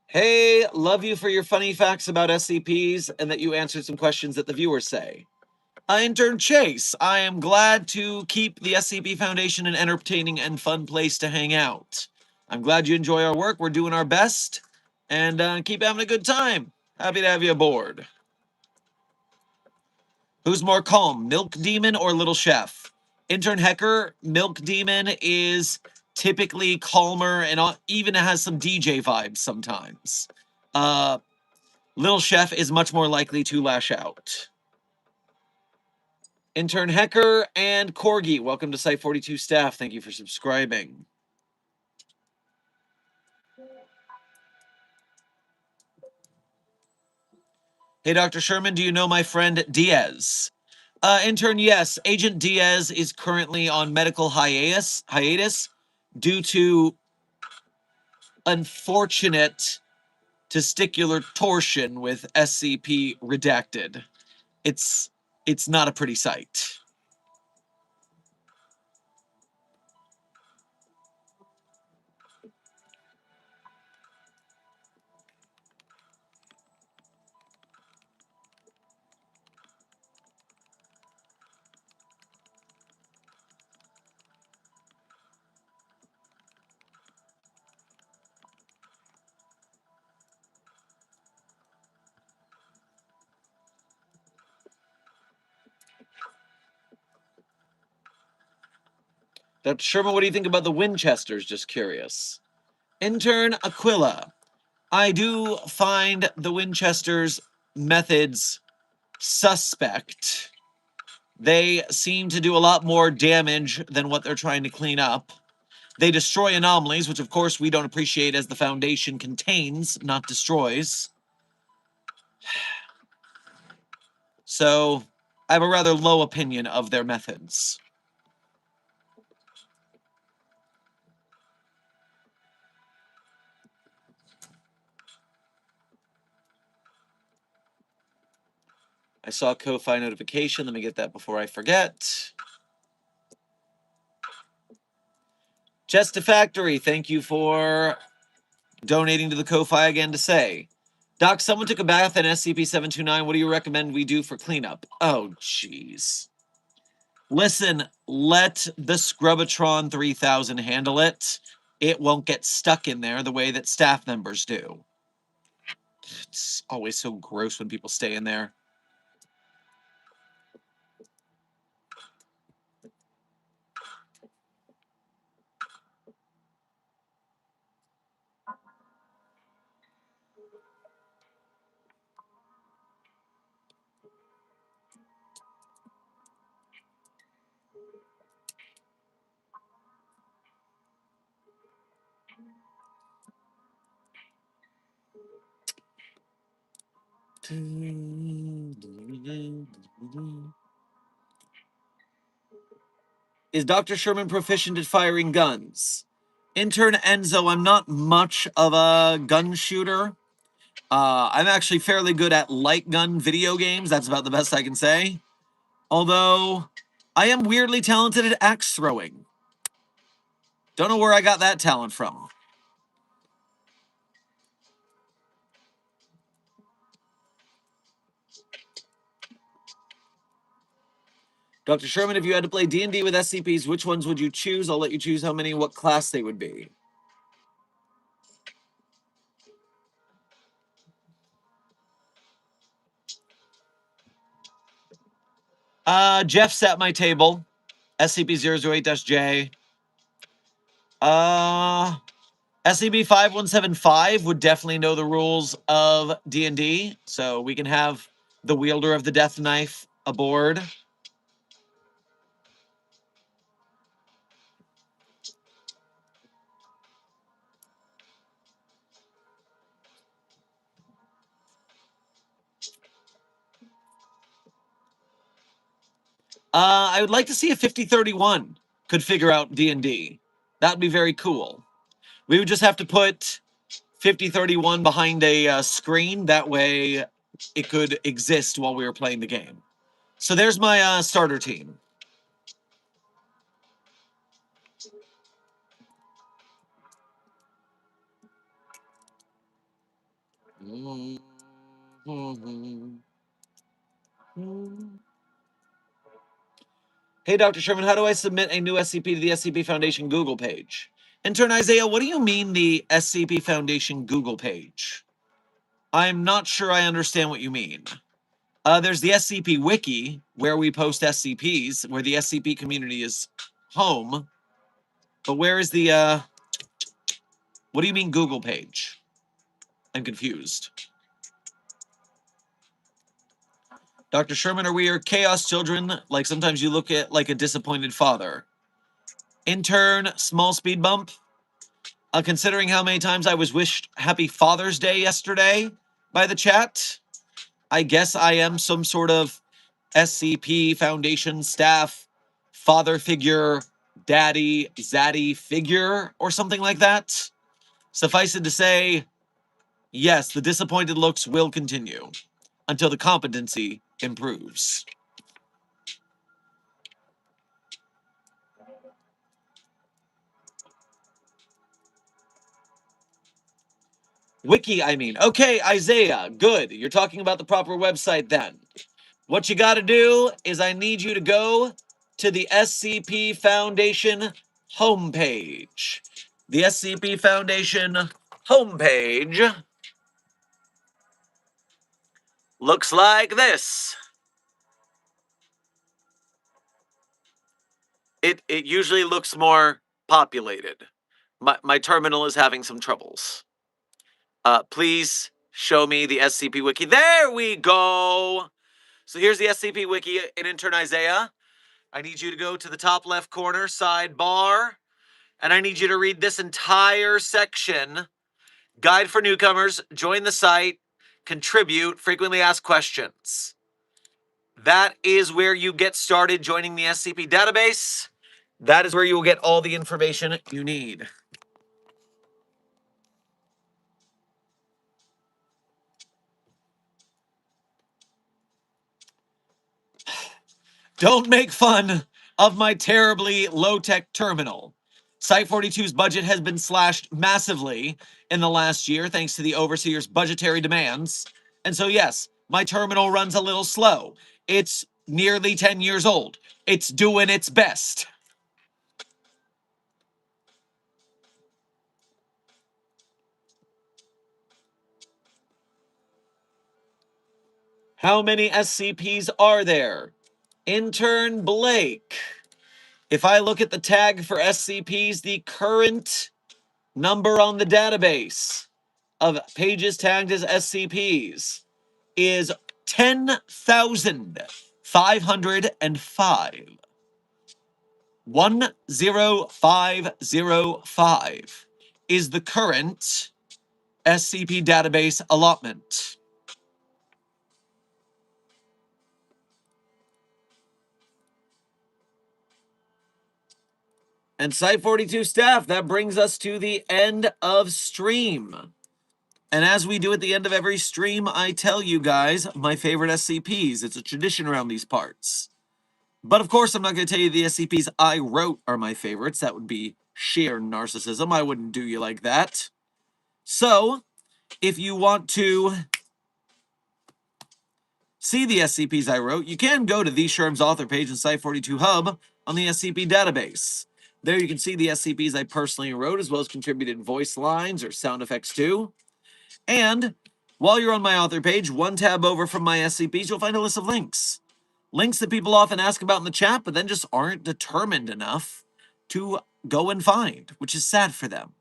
Hey, love you for your funny facts about SCPs and that you answered some questions that the viewers say. Intern Chase, I am glad to keep the SCP Foundation an entertaining and fun place to hang out. I'm glad you enjoy our work. We're doing our best. And keep having a good time. Happy to have you aboard. Who's more calm, Milk Demon or Little Chef? Intern Hecker, Milk Demon is typically calmer and even has some DJ vibes sometimes. Little Chef is much more likely to lash out. Intern Hecker and Corgi, welcome to Site 42 staff. Thank you for subscribing. Hey, Dr. Sherman, do you know my friend Diaz? Intern, yes. Agent Diaz is currently on medical hiatus due to unfortunate testicular torsion with SCP redacted. It's not a pretty sight. Dr. Sherman, what do you think about the Winchesters? Just curious. Intern Aquila, I do find the Winchesters' methods suspect. They seem to do a lot more damage than what they're trying to clean up. They destroy anomalies, which of course we don't appreciate, as the Foundation contains, not destroys. So I have a rather low opinion of their methods. I saw a Ko-Fi notification. Let me get that before I forget. Just a Factory, thank you for donating to the Ko-Fi again to say. Doc, someone took a bath in SCP-729. What do you recommend we do for cleanup? Oh, jeez. Listen, let the Scrubatron 3000 handle it. It won't get stuck in there the way that staff members do. It's always so gross when people stay in there. Is Dr. Sherman proficient at firing guns? Intern Enzo, I'm not much of a gun shooter. I'm actually fairly good at light gun video games. That's about the best I can say. Although, I am weirdly talented at axe throwing. Don't know where I got that talent from. Dr. Sherman, if you had to play D&D with SCPs, which ones would you choose? I'll let you choose how many and what class they would be. Jeff's at my table. SCP-008-J. SCP-5175 would definitely know the rules of D&D, so we can have the wielder of the death knife aboard. I would like to see if 5031 could figure out D&D. That would be very cool. We would just have to put 5031 behind a screen. That way it could exist while we were playing the game. So there's my starter team. Hey, Dr. Sherman, how do I submit a new SCP to the SCP Foundation Google page? Intern Isaiah, what do you mean the SCP Foundation Google page? I'm not sure I understand what you mean. There's the SCP Wiki, where we post SCPs, where the SCP community is home. But where is the, what do you mean Google page? I'm confused. Dr. Sherman, are we your chaos children? Like sometimes you look at like a disappointed father. Intern, small speed bump. Considering how many times I was wished Happy Father's Day yesterday by the chat, I guess I am some sort of SCP Foundation staff, father figure, daddy, zaddy figure, or something like that. Suffice it to say, yes, the disappointed looks will continue until the competency improves. Wiki, I mean. Okay, Isaiah, good. You're talking about the proper website then. What you got to do is I need you to go to the SCP Foundation homepage. The SCP Foundation homepage looks like this. It usually looks more populated. My terminal is having some troubles. Please show me the SCP Wiki. There we go. So here's the SCP Wiki in Intern Isaiah. I need you to go to the top left corner, sidebar, and I need you to read this entire section. Guide for newcomers, join the site, contribute, frequently asked questions. That is where you get started joining the SCP database. That is where you will get all the information you need. Don't make fun of my terribly low-tech terminal. Site 42's budget has been slashed massively in the last year thanks to the overseer's budgetary demands. And so, yes, my terminal runs a little slow. It's nearly 10 years old. It's doing its best. How many SCPs are there? Intern Blake. If I look at the tag for SCPs, the current number on the database of pages tagged as SCPs is 10,505. 10505 is the current SCP database allotment. And Site 42 staff, that brings us to the end of stream. And as we do at the end of every stream, I tell you guys my favorite SCPs. It's a tradition around these parts. But of course, I'm not going to tell you the SCPs I wrote are my favorites. That would be sheer narcissism. I wouldn't do you like that. So, if you want to see the SCPs I wrote, you can go to the Sherm's author page in Site 42 Hub on the SCP database. There you can see the SCPs I personally wrote, as well as contributed voice lines or sound effects too. And while you're on my author page, one tab over from my SCPs, you'll find a list of links. Links that people often ask about in the chat, but then just aren't determined enough to go and find, which is sad for them.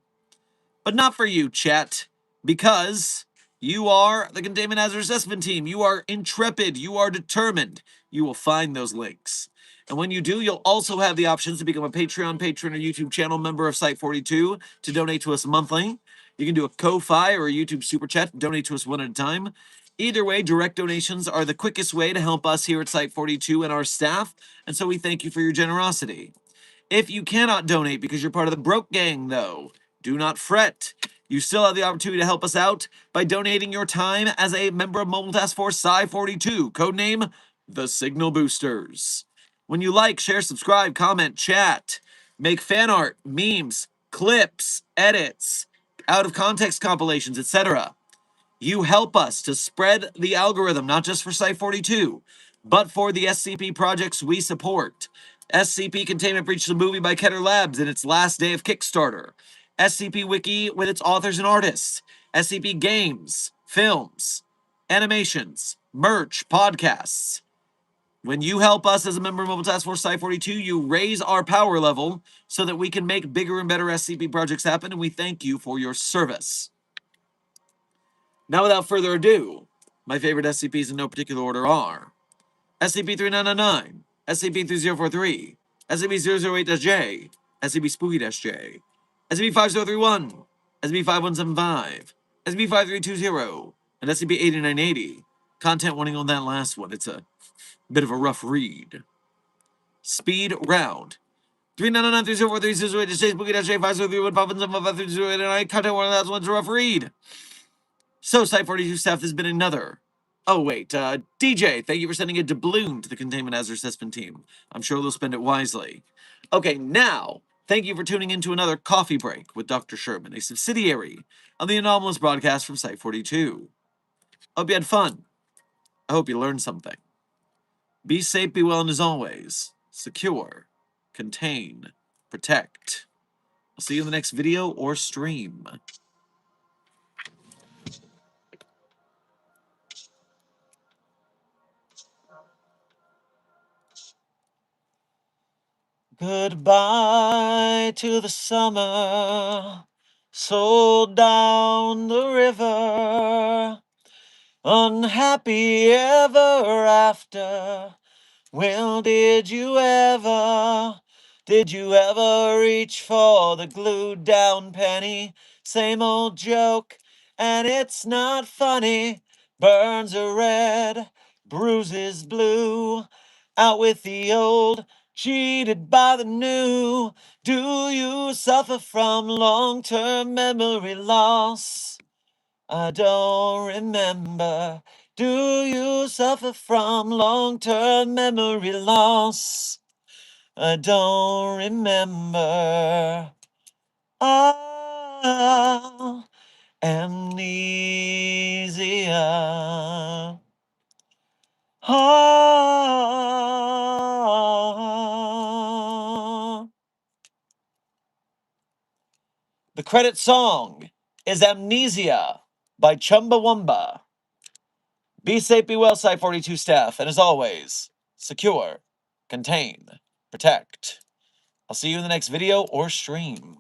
But not for you, chat, because you are the Containment Hazard Assessment Team. You are intrepid. You are determined. You will find those links. And when you do, you'll also have the options to become a Patreon patron or YouTube channel member of Site 42 to donate to us monthly. You can do a Ko-Fi or a YouTube Super Chat, donate to us one at a time. Either way, direct donations are the quickest way to help us here at Site 42 and our staff, and so we thank you for your generosity. If you cannot donate because you're part of the broke gang, though, do not fret. You still have the opportunity to help us out by donating your time as a member of Mobile Task Force Psi-42, codename the Signal Boosters. When you like, share, subscribe, comment, chat, make fan art, memes, clips, edits, out of context compilations, etc., you help us to spread the algorithm, not just for Site 42, but for the SCP projects we support. SCP Containment Breach, the movie by Keter Labs in its last day of Kickstarter. SCP Wiki with its authors and artists. SCP games, films, animations, merch, podcasts. When you help us as a member of Mobile Task Force Site 42, you raise our power level so that we can make bigger and better SCP projects happen, and we thank you for your service. Now, without further ado, my favorite SCPs in no particular order are SCP-3999, SCP-3043, SCP-008-J, SCP-Spooky-J, SCP-5031, SCP-5175, SCP-5320, and SCP-8980. Content warning on that last one. It's a bit of a rough read. Speed round. 3999-3043-008-J, Spooky-J, 5031, 5175, 5320, content warning on that last one's a rough read. So, Site 42 staff, has been another. Oh, wait, DJ, thank you for sending a doubloon to the Containment Hazard Assessment Team. I'm sure they'll spend it wisely. Okay, now, thank you for tuning in to another Coffee Break with Dr. Sherman, a subsidiary of the Anomalous broadcast from Site 42. Hope you had fun. I hope you learned something. Be safe, be well, and as always, secure, contain, protect. I'll see you in the next video or stream. Goodbye to the summer, sold down the river, unhappy ever after. Well, did you ever reach for the glued down penny? Same old joke, and it's not funny. Burns are red, bruises blue, out with the old, cheated by the new. Do you suffer from long-term memory loss? I don't remember. Do you suffer from long-term memory loss? I don't remember. Ah, amnesia. Ah. The credit song is Amnesia by Chumbawamba. Be safe, be well, Site 42 staff, and as always, secure, contain, protect. I'll see you in the next video or stream.